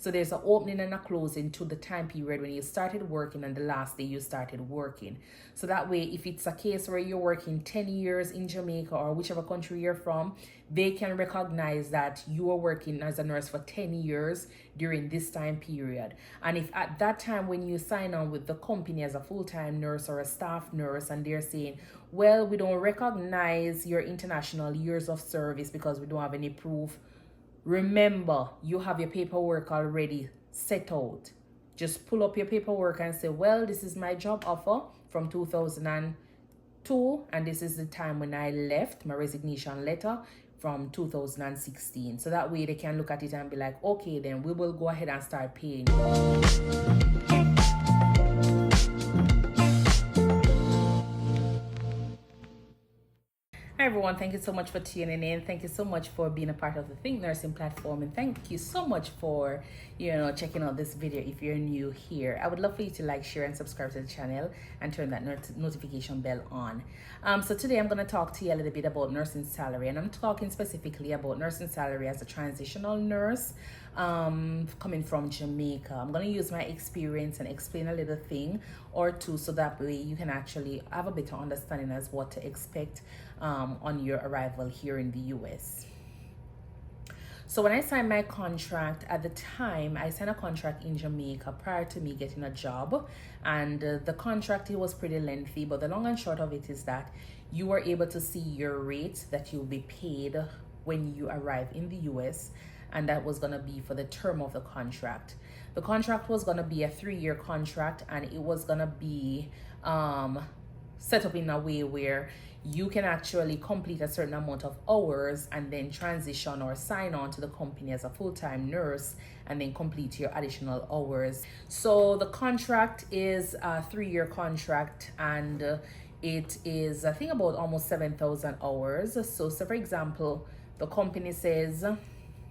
So there's an opening and a closing to the time period when you started working and the last day you started working. So that way, if it's a case where you're working 10 years in Jamaica or whichever country you're from, they can recognize that you are working as a nurse for 10 years during this time period. And if at that time when you sign on with the company as a full-time nurse or a staff nurse and they're saying, well, we don't recognize your international years of service because we don't have any proof, remember, you have your paperwork already set out. Just pull up your paperwork and say, well, this is my job offer from 2002 and this is the time when I left, my resignation letter from 2016. So that way they can look at it and be like, okay, then we will go ahead and start paying you. Hi everyone, thank you so much for tuning in. Thank you so much for being a part of the ThinkNursing platform, and thank you so much for checking out this video. If you're new here, I would love for you to like, share, and subscribe to the channel and turn that notification bell on. So today I'm going to talk to you a little bit about nursing salary, and I'm talking specifically about nursing salary as a transitional nurse coming from Jamaica. I'm going to use my experience and explain a little thing or two so that way you can actually have a better understanding as what to expect on your arrival here in the US. So when I signed my contract, at the time I signed a contract in Jamaica prior to me getting a job, and the contract, it was pretty lengthy, but the long and short of it is that you were able to see your rate that you'll be paid when you arrive in the US, and that was going to be for the term of the contract. The contract was going to be a 3-year contract, and it was going to be set up in a way where you can actually complete a certain amount of hours and then transition or sign on to the company as a full-time nurse and then complete your additional hours. So the contract is a 3-year contract, and it is, I think, about almost 7,000 hours. So for example, the company says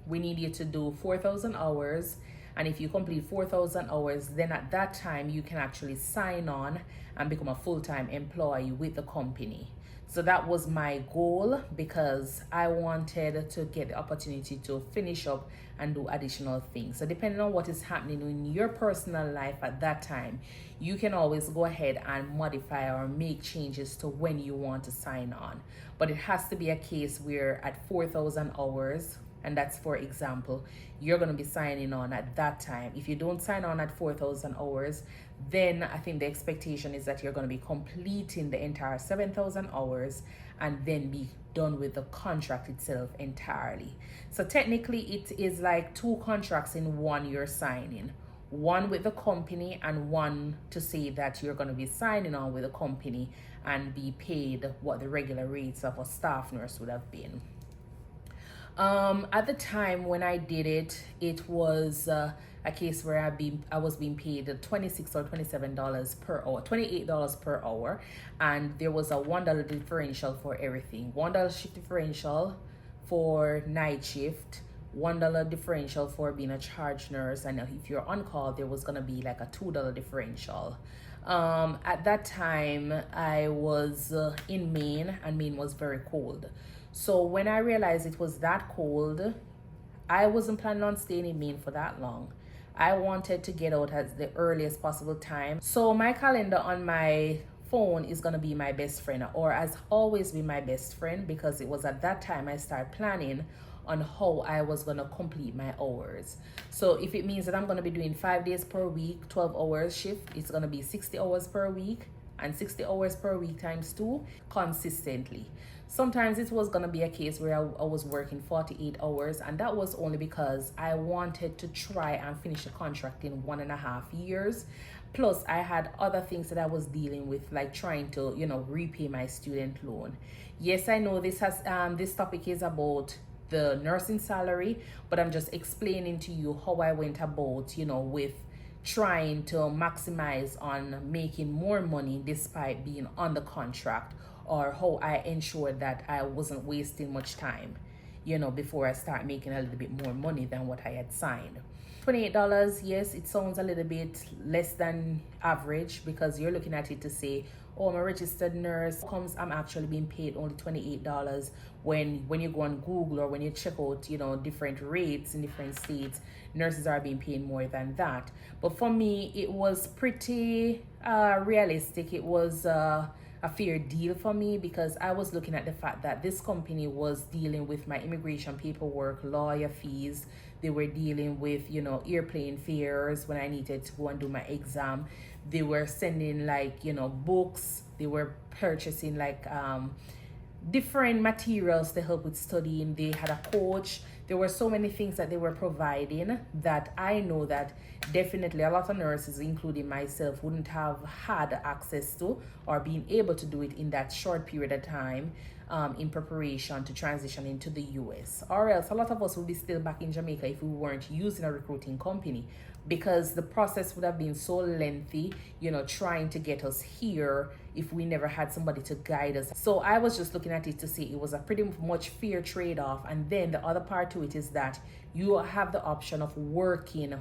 we need you to do 4,000 hours, and if you complete 4,000 hours, then at that time you can actually sign on and become a full-time employee with the company. So that was my goal, because I wanted to get the opportunity to finish up and do additional things. So depending on what is happening in your personal life at that time, you can always go ahead and modify or make changes to when you want to sign on. But it has to be a case where at 4,000 hours, and that's, for example, you're going to be signing on at that time. If you don't sign on at 4,000 hours, then I think the expectation is that you're going to be completing the entire 7,000 hours and then be done with the contract itself entirely. So technically it is like 2 contracts in one you're signing. One with the company and one to say that you're going to be signing on with the company and be paid what the regular rates of a staff nurse would have been. At the time when I did it, it was a case where I was being paid $26 or $27 per hour, $28 per hour, and there was a $1 differential for everything. $1 shift differential for night shift, $1 differential for being a charge nurse, and if you're on call, there was gonna be like a $2 differential. At that time, I was in Maine, and Maine was very cold. So when I realized it was that cold, I wasn't planning on staying in Maine for that long. I wanted to get out at the earliest possible time. So my calendar on my phone is going to be my best friend, or has always been my best friend, because it was at that time I started planning on how I was going to complete my hours. So if it means that I'm going to be doing 5 days per week, 12 hours shift, it's going to be 60 hours per week, and 60 hours per week times 2 consistently. Sometimes it was going to be a case where I was working 48 hours, and that was only because I wanted to try and finish the contract in 1.5 years. Plus I had other things that I was dealing with, like trying to repay my student loan. Yes, I know this topic is about the nursing salary, but I'm just explaining to you how I went about with trying to maximize on making more money despite being on the contract, or how I ensured that I wasn't wasting much time before I start making a little bit more money than what I had signed. $28, yes, it sounds a little bit less than average because you're looking at it to say, oh, I'm a registered nurse. How comes I'm actually being paid only $28 when you go on Google or when you check out, different rates in different states, nurses are being paid more than that. But for me, it was pretty realistic. It was a fair deal for me because I was looking at the fact that this company was dealing with my immigration paperwork, lawyer fees. They were dealing with, airplane fares when I needed to go and do my exam. They were sending like, books. They were purchasing like different materials to help with studying. They had a coach. There were so many things that they were providing that I know that definitely a lot of nurses, including myself, wouldn't have had access to or being able to do it in that short period of time in preparation to transition into the US. Or else a lot of us would be still back in Jamaica if we weren't using a recruiting company, because the process would have been so lengthy, trying to get us here if we never had somebody to guide us. So I was just looking at it to see it was a pretty much fair trade-off. And then the other part to it is that you have the option of working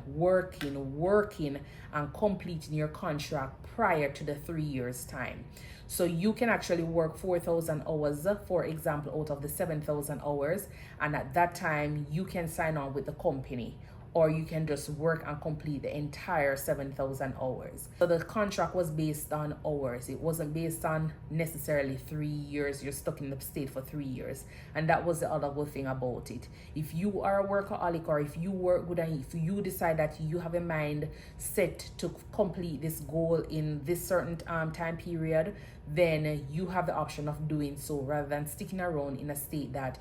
and completing your contract prior to the 3 years time. So you can actually work 4,000 hours, for example, out of the 7,000 hours. And at that time, you can sign on with the company, or you can just work and complete the entire 7,000 hours. So the contract was based on hours. It wasn't based on necessarily 3 years. You're stuck in the state for 3 years. And that was the other good thing about it. If you are a workaholic, or if you work good and if you decide that you have a mind set to complete this goal in this certain time period, then you have the option of doing so rather than sticking around in a state that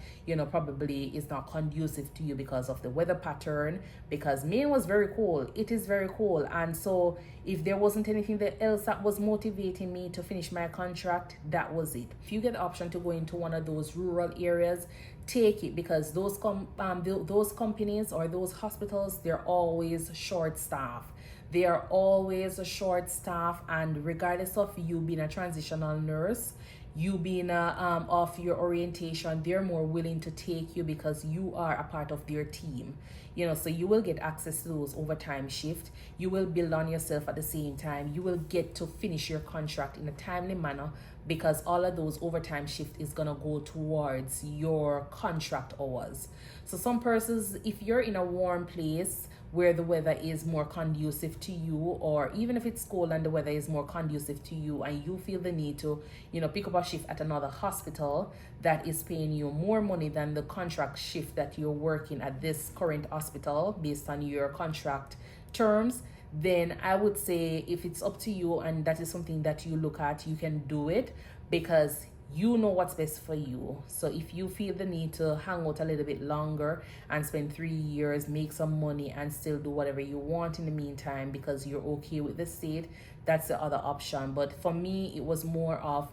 probably is not conducive to you because of the weather pattern. Because Maine was very cold. It is very cold. And so if there wasn't anything else that was motivating me to finish my contract, that was it. If you get the option to go into one of those rural areas, take it, because those companies or those hospitals, they're always short staffed. They are always a short staff, and regardless of you being a transitional nurse, you being off your orientation, they're more willing to take you because you are a part of their team. So you will get access to those overtime shift. You will build on yourself at the same time. You will get to finish your contract in a timely manner because all of those overtime shift is gonna go towards your contract hours. So some persons, if you're in a warm place where the weather is more conducive to you, or even if it's cold and the weather is more conducive to you and you feel the need to pick up a shift at another hospital that is paying you more money than the contract shift that you're working at this current hospital based on your contract terms, then I would say if it's up to you and that is something that you look at, you can do it because you know what's best for you. So if you feel the need to hang out a little bit longer and spend 3 years, make some money and still do whatever you want in the meantime because you're okay with the state, that's the other option. But for me, it was more of,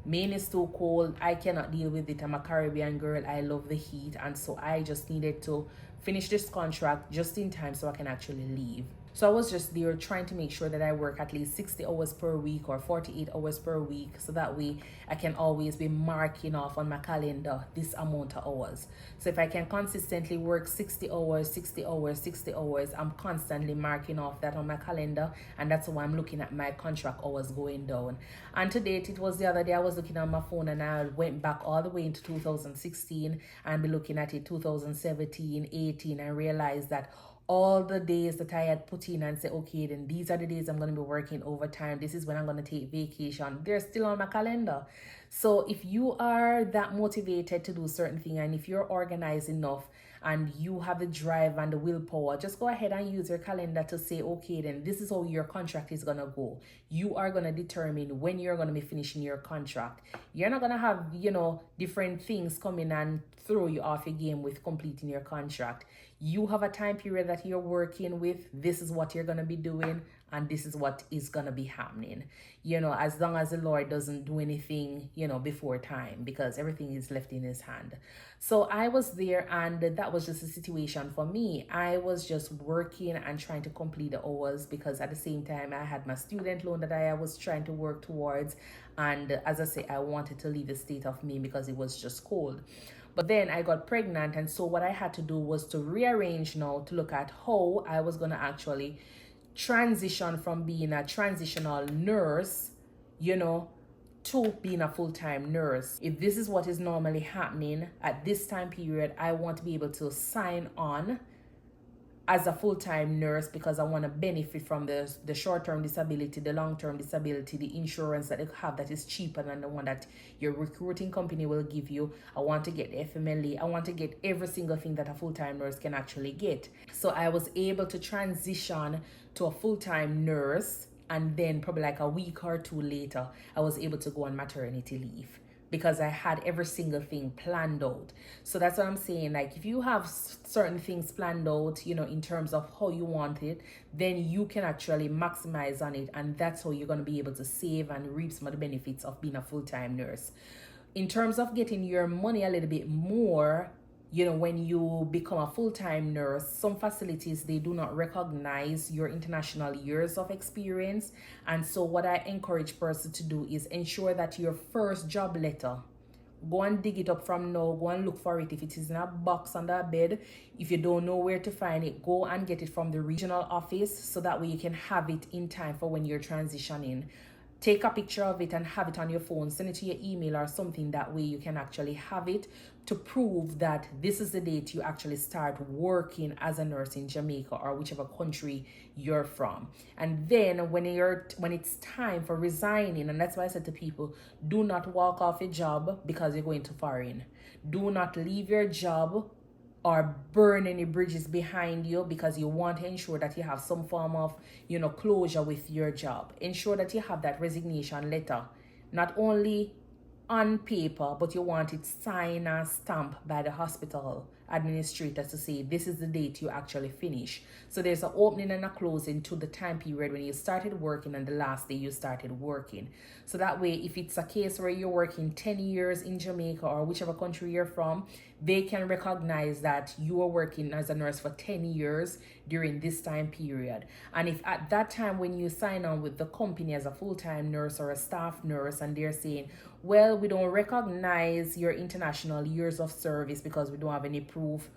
Maine is too cold. I cannot deal with it. I'm a Caribbean girl. I love the heat. And so I just needed to finish this contract just in time so I can actually leave. So I was just there trying to make sure that I work at least 60 hours per week or 48 hours per week. So that way I can always be marking off on my calendar this amount of hours. So if I can consistently work 60 hours, 60 hours, 60 hours, I'm constantly marking off that on my calendar. And that's why I'm looking at my contract hours going down. And to date, it was the other day I was looking on my phone and I went back all the way into 2016 and be looking at it 2017, 18, and realized that all the days that I had put in and said, okay, then these are the days I'm going to be working overtime. This is when I'm going to take vacation. They're still on my calendar. So if you are that motivated to do certain things and if you're organized enough and you have the drive and the willpower, just go ahead and use your calendar to say, okay, then this is how your contract is going to go. You are going to determine when you're going to be finishing your contract. You're not going to have, different things come in and throw you off your game with completing your contract. You have a time period that you're working with. This is what you're going to be doing and this is what is going to be happening. As long as the Lord doesn't do anything, before time, because everything is left in his hand. So I was there and that was just a situation for me. I was just working and trying to complete the hours because at the same time I had my student loan that I was trying to work towards. And as I say, I wanted to leave the state of Maine because it was just cold. But then I got pregnant, and so what I had to do was to rearrange now to look at how I was going to actually transition from being a transitional nurse, you know, to being a full-time nurse. If this is what is normally happening at this time period, I want to be able to sign on as a full-time nurse because I want to benefit from the short-term disability, the long-term disability, the insurance that they have that is cheaper than the one that your recruiting company will give you. I want to get FMLA. I want to get every single thing that a full-time nurse can actually get. So I was able to transition to a full-time nurse, and then probably like a week or two later, I was able to go on maternity leave because I had every single thing planned out. So that's what I'm saying. Like, if you have certain things planned out, you know, in terms of how you want it, then you can actually maximize on it. And that's how you're going to be able to save and reap some of the benefits of being a full-time nurse. In terms of getting your money a little bit more, you know, when you become a full-time nurse, some facilities, they do not recognize your international years of experience. And so what I encourage persons to do is ensure that your first job letter, go and dig it up from now, go and look for it. If it is in a box under a bed, if you don't know where to find it, go and get it from the regional office so that way you can have it in time for when you're transitioning. Take a picture of it and have it on your phone, send it to your email or something. That way you can actually have it to prove that this is the date you actually start working as a nurse in Jamaica or whichever country you're from. And then when it's time for resigning, and that's why I said to people, do not walk off a job because you're going to foreign. Do not leave your job or burn any bridges behind you because you want to ensure that you have some form of, you know, closure with your job. Ensure that you have that resignation letter, not only on paper, but you want it signed and stamped by the hospital administrator to say this is the date you actually finish. So there's an opening and a closing to the time period when you started working and the last day you started working. So that way, if it's a case where you're working 10 years in Jamaica or whichever country you're from, they can recognize that you are working as a nurse for 10 years during this time period. And if at that time when you sign on with the company as a full-time nurse or a staff nurse and they're saying, well, we don't recognize your international years of service because we don't have any proof,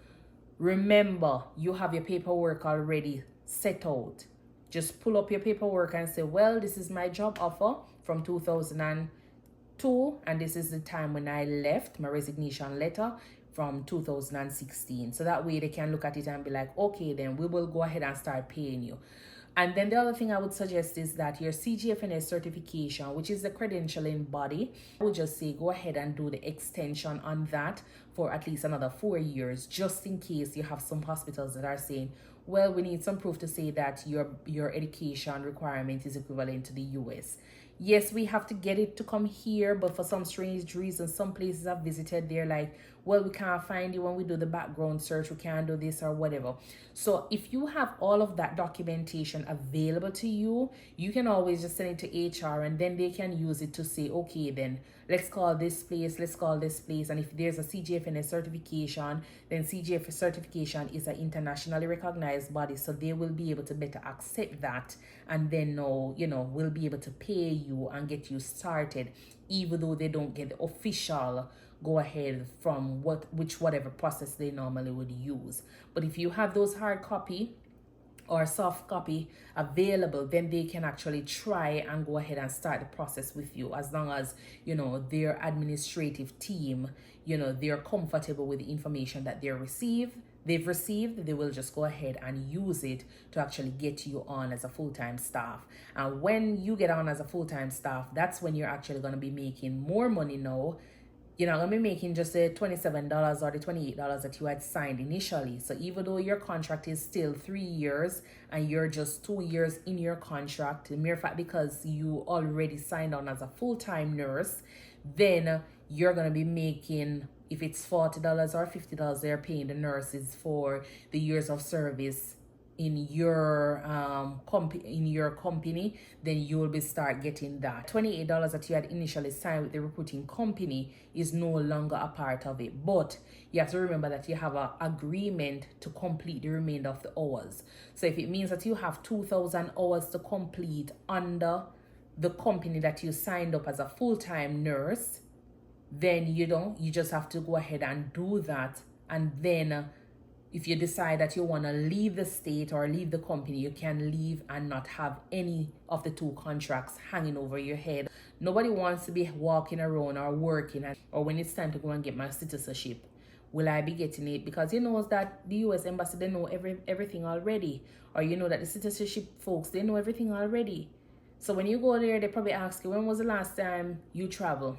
remember, you have your paperwork already set out. Just pull up your paperwork and say, well, this is my job offer from 2002, and this is the time when I left, my resignation letter from 2016. So that way they can look at it and be like, okay, then we will go ahead and start paying you. And then the other thing I would suggest is that your CGFNS certification, which is the credentialing body, I would just say go ahead and do the extension on that for at least another 4 years, just in case you have some hospitals that are saying, well, we need some proof to say that your education requirement is equivalent to the US. Yes, we have to get it to come here, but for some strange reason, some places I've visited, they're like, well, we can't find you when we do the background search, we can't do this or whatever. So if you have all of that documentation available to you, you can always just send it to HR and then they can use it to say, okay, then let's call this place, let's call this place. And if there's a CGFNS certification, then CGF certification is an internationally recognized body. So they will be able to better accept that. And then know, you know, we'll be able to pay you and get you started, even though they don't get the official go ahead from whatever process they normally would use. But if you have those hard copy or soft copy available, then they can actually try and go ahead and start the process with you, as long as, you know, their administrative team, you know, they're comfortable with the information that they've received, they will just go ahead and use it to actually get you on as a full-time staff. And when you get on as a full-time staff, that's when you're actually going to be making more money now. You're not going to be making just the $27 or the $28 that you had signed initially. So even though your contract is still 3 years and you're just 2 years in your contract, the mere fact because you already signed on as a full-time nurse, then you're going to be making, if it's $40 or $50 they're paying the nurses for the years of service in your company, then you will be start getting that $28 that you had initially signed with the recruiting company is no longer a part of it. But you have to remember that you have an agreement to complete the remainder of the hours. So if it means that you have 2,000 hours to complete under the company that you signed up as a full-time nurse, then you just have to go ahead and do that. And then if you decide that you want to leave the state or leave the company, you can leave and not have any of the two contracts hanging over your head. Nobody wants to be walking around or working, or when it's time to go and get my citizenship, will I be getting it? Because you know that the US embassy, they know everything already. Or you know that the citizenship folks, they know everything already. So when you go there, they probably ask you, when was the last time you traveled?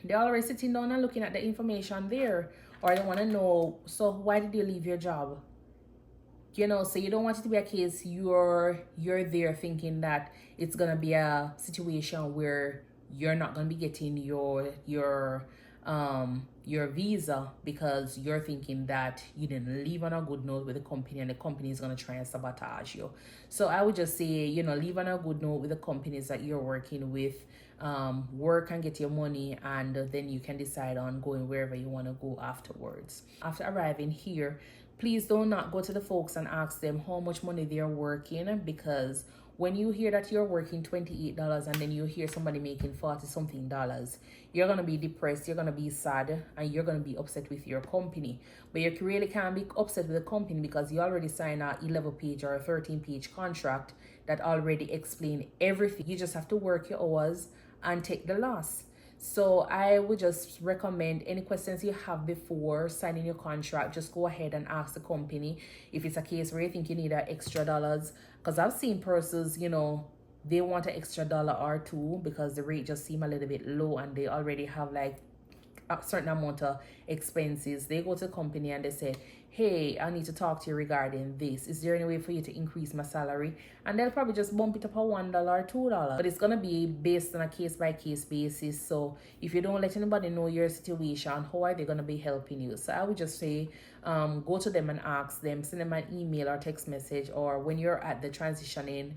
They're already sitting down and looking at the information there. Or they want to know, so why did you leave your job? You know, so you don't want it to be a case you're there thinking that it's gonna be a situation where you're not gonna be getting your visa because you're thinking that you didn't leave on a good note with the company and the company is going to try and sabotage you. So I would just say, you know, leave on a good note with the companies that you're working with. Work and get your money, and then you can decide on going wherever you want to go afterwards. After arriving here, please do not go to the folks and ask them how much money they're working, because when you hear that you're working $28 and then you hear somebody making 40 something dollars, you're going to be depressed, you're going to be sad, and you're going to be upset with your company. But you really can't be upset with the company because you already signed a 11-page or a 13-page contract that already explain everything. You just have to work your hours and take the loss. So I would just recommend any questions you have before signing your contract, just go ahead and ask the company if it's a case where you think you need an extra dollars. Because I've seen persons, you know, they want an extra dollar or two because the rate just seem a little bit low and they already have like a certain amount of expenses. They go to the company and they say, hey, I need to talk to you regarding this. Is there any way for you to increase my salary? And they'll probably just bump it up a $1 or $2. But it's going to be based on a case-by-case basis. So if you don't let anybody know your situation, how are they going to be helping you? So I would just say, go to them and ask them, send them an email or text message, or when you're at the transitioning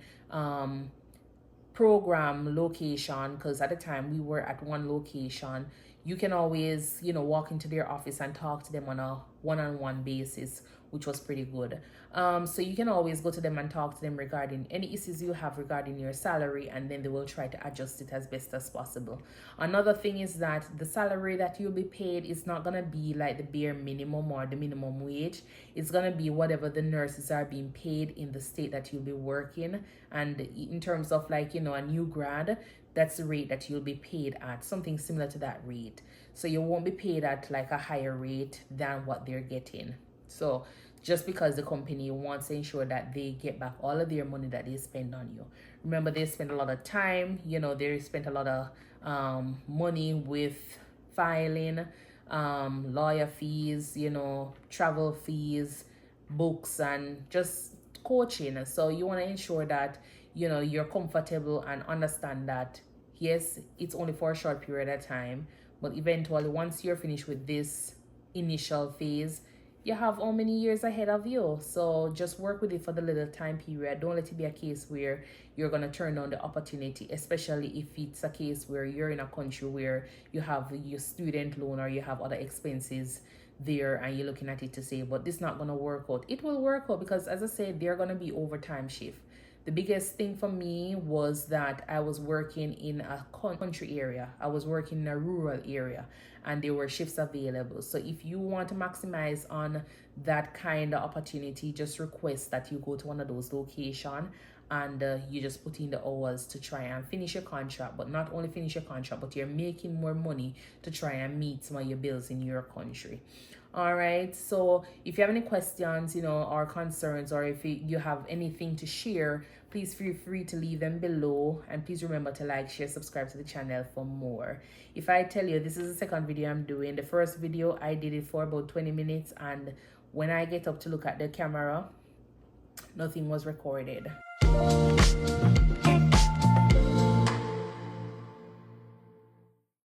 program location, because at the time we were at one location, you can always, you know, walk into their office and talk to them on a one-on-one basis, which was pretty good. So you can always go to them and talk to them regarding any issues you have regarding your salary, and then they will try to adjust it as best as possible. Another thing is that the salary that you'll be paid is not going to be like the bare minimum or the minimum wage. It's going to be whatever the nurses are being paid in the state that you'll be working. And in terms of like, you know, a new grad, that's the rate that you'll be paid at, something similar to that rate. So you won't be paid at like a higher rate than what they're getting. So just because the company wants to ensure that they get back all of their money that they spend on you. Remember, they spend a lot of time, you know, they spent a lot of money with filing, lawyer fees, you know, travel fees, books, and just coaching. So you want to ensure that, you know, you're comfortable and understand that yes, it's only for a short period of time, but eventually once you're finished with this initial phase, you have how many years ahead of you. So just work with it for the little time period. Don't let it be a case where you're going to turn down the opportunity, especially if it's a case where you're in a country where you have your student loan or you have other expenses there and you're looking at it to say, but this is not going to work out. It will work out because, as I said, they're going to be overtime shift. The biggest thing for me was that I was working in a country area. I was working in a rural area and there were shifts available. So if you want to maximize on that kind of opportunity, just request that you go to one of those locations and you just put in the hours to try and finish your contract. But not only finish your contract, but you're making more money to try and meet some of your bills in your country. All right, so if you have any questions, you know, or concerns, or if you have anything to share, please feel free to leave them below. And please remember to like, share, subscribe to the channel for more. If I tell you, this is the second video I'm doing. The first video, I did it for about 20 minutes. And when I get up to look at the camera, nothing was recorded.